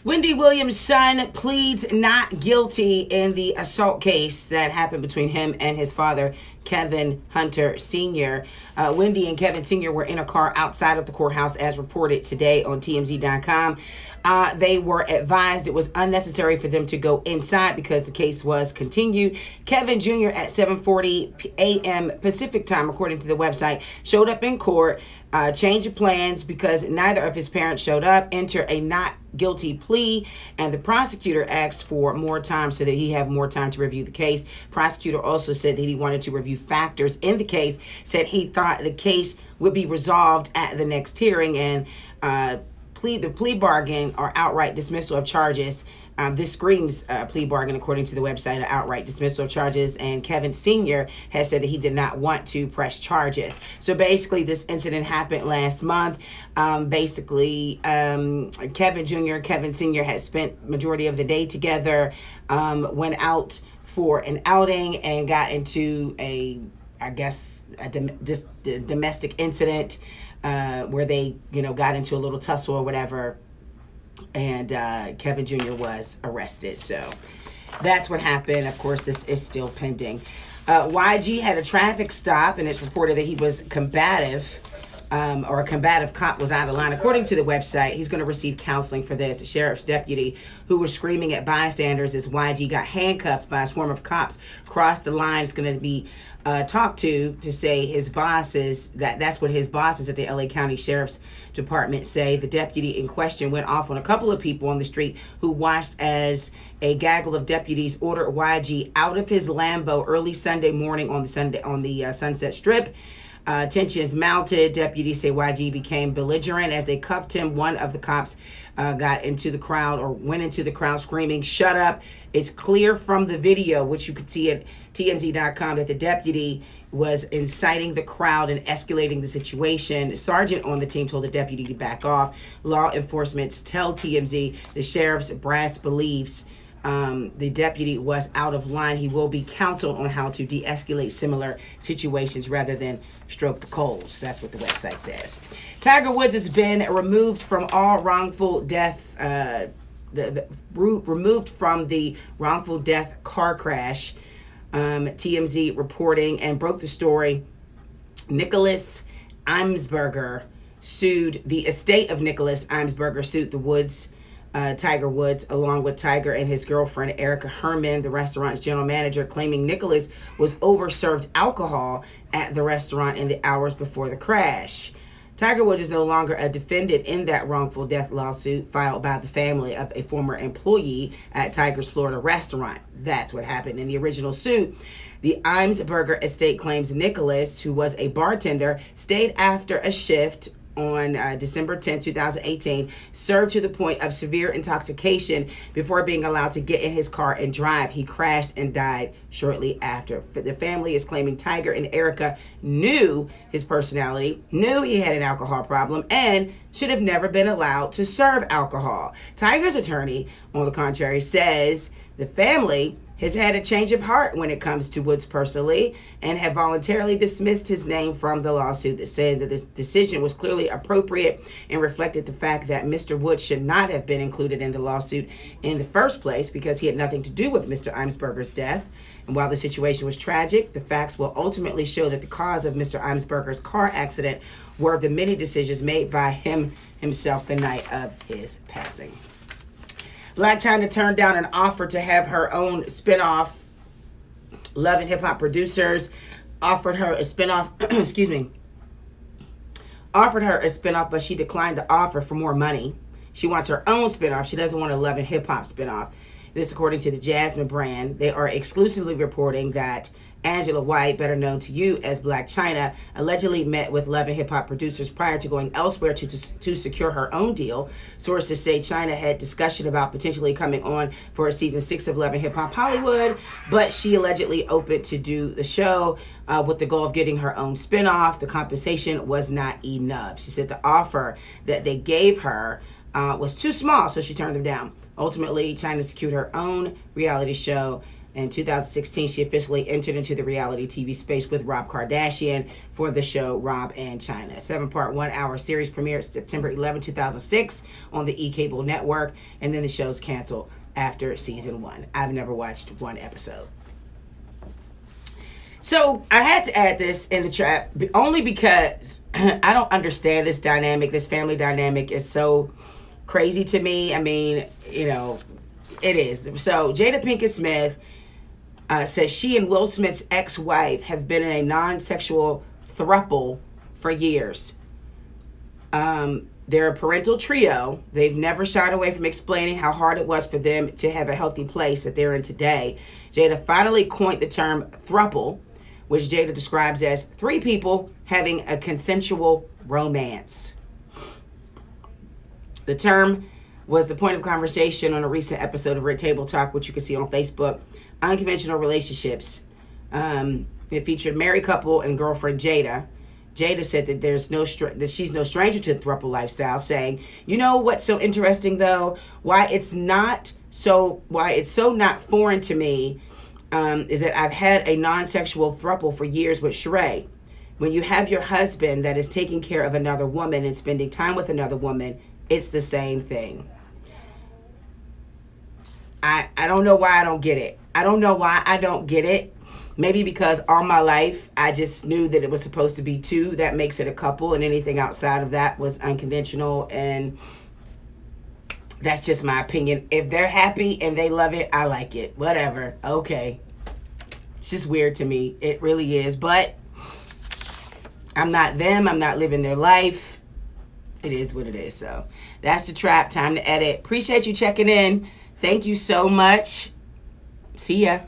Wendy Williams' son pleads not guilty in the assault case that happened between him and his father, Kevin Hunter Sr. Wendy and Kevin Sr. were in a car outside of the courthouse, as reported today on TMZ.com. They were advised it was unnecessary for them to go inside because the case was continued. Kevin Jr. at 7:40 a.m. Pacific time, according to the website, showed up in court, changed of plans because neither of his parents showed up, entered a not guilty plea, and the prosecutor asked for more time so that he have more time to review the case. Prosecutor also said that he wanted to review factors in the case, said he thought the case would be resolved at the next hearing, and the plea bargain or outright dismissal of charges. This screams plea bargain, according to the website, an outright dismissal of charges, and Kevin Sr. has said that he did not want to press charges. So basically, this incident happened last month. Kevin Jr. and Kevin Sr. had spent majority of the day together, went out for an outing and got into a domestic incident where they, got into a little tussle or whatever. And Kevin Jr. was arrested. So that's what happened. Of course, this is still pending. YG had a traffic stop, and it's reported that he was combative, or a combative cop was out of line. According to the website, he's going to receive counseling for this. A sheriff's deputy who was screaming at bystanders as YG got handcuffed by a swarm of cops crossed the line. Is going to be talked to say his bosses, that's what his bosses at the LA County Sheriff's Department say. The deputy in question went off on a couple of people on the street who watched as a gaggle of deputies ordered YG out of his Lambo early Sunday morning on the Sunset Strip. Tensions mounted. Deputies say YG became belligerent as they cuffed him. One of the cops got into the crowd, or went into the crowd screaming, "Shut up." It's clear from the video, which you could see at TMZ.com, that the deputy was inciting the crowd and escalating the situation. A sergeant on the team told the deputy to back off. Law enforcement tell TMZ the sheriff's brass believes the deputy was out of line. He will be counseled on how to de-escalate similar situations rather than stroke the coals. That's what the website says. Tiger Woods has been removed from all wrongful death, removed from the wrongful death car crash. TMZ reporting and broke the story. Nicholas Imsberger sued the estate of Nicholas Imsberger, sued the Woods, Tiger Woods, along with Tiger and his girlfriend Erica Herman, the restaurant's general manager, claiming Nicholas was overserved alcohol at the restaurant in the hours before the crash. Tiger Woods is no longer a defendant in that wrongful death lawsuit filed by the family of a former employee at Tiger's Florida restaurant. That's what happened in the original suit. The Imsberger estate claims Nicholas, who was a bartender, stayed after a shift on December 10, 2018, served to the point of severe intoxication before being allowed to get in his car and drive. He crashed and died shortly after. The family is claiming Tiger and Erica knew his personality, knew he had an alcohol problem, and should have never been allowed to serve alcohol. Tiger's attorney, on the contrary, says the family has had a change of heart when it comes to Woods personally and have voluntarily dismissed his name from the lawsuit, that said that this decision was clearly appropriate and reflected the fact that Mr. Woods should not have been included in the lawsuit in the first place because he had nothing to do with Mr. Imsberger's death. And while the situation was tragic, the facts will ultimately show that the cause of Mr. Imsberger's car accident were the many decisions made by himself the night of his passing. Blac Chyna turned down an offer to have her own spinoff. Love and Hip Hop Producers offered her a spinoff, excuse me, offered her a spinoff, but she declined the offer for more money. She wants her own spinoff. She doesn't want a Love and Hip Hop spinoff. This, according to the Jasmine brand. They are exclusively reporting that Angela White, better known to you as Blac Chyna, allegedly met with Love and Hip Hop Producers prior to going elsewhere to secure her own deal. Sources say Chyna had discussion about potentially coming on for season 6 of Love and Hip Hop Hollywood, but she allegedly opened to do the show with the goal of getting her own spinoff. The compensation was not enough. She said the offer that they gave her was too small, so she turned them down. Ultimately, Chyna secured her own reality show In 2016, she officially entered into the reality TV space with Rob Kardashian for the show Rob and Chyna. 7-part, 1-hour series premiered September 11, 2006 on the E-Cable network, and then the show's canceled after season 1. I've never watched one episode. So I had to add this in the trap only because I don't understand this dynamic. This family dynamic is so crazy to me. I mean, you know, it is. So Jada Pinkett Smith says she and Will Smith's ex-wife have been in a non-sexual throuple for years. They're a parental trio. They've never shied away from explaining how hard it was for them to have a healthy place that they're in today. Jada finally coined the term throuple, which Jada describes as 3 people having a consensual romance. The term was the point of conversation on a recent episode of Red Table Talk, which you can see on Facebook, Unconventional Relationships. It featured married couple and girlfriend Jada. Jada said that that she's no stranger to the throuple lifestyle, saying, "You know what's so interesting though? Why it's so not foreign to me is that I've had a non-sexual throuple for years with Sheree. When you have your husband that is taking care of another woman and spending time with another woman, it's the same thing." I don't know why I don't get it. I don't know why I don't get it. Maybe because all my life I just knew that it was supposed to be 2. That makes it a couple, and anything outside of that was unconventional, and that's just my opinion. If they're happy and they love it, I like it. Whatever. Okay. It's just weird to me. It really is. But I'm not them. I'm not living their life. It is what it is. So that's the trap. Time to edit. Appreciate you checking in. Thank you so much. See ya.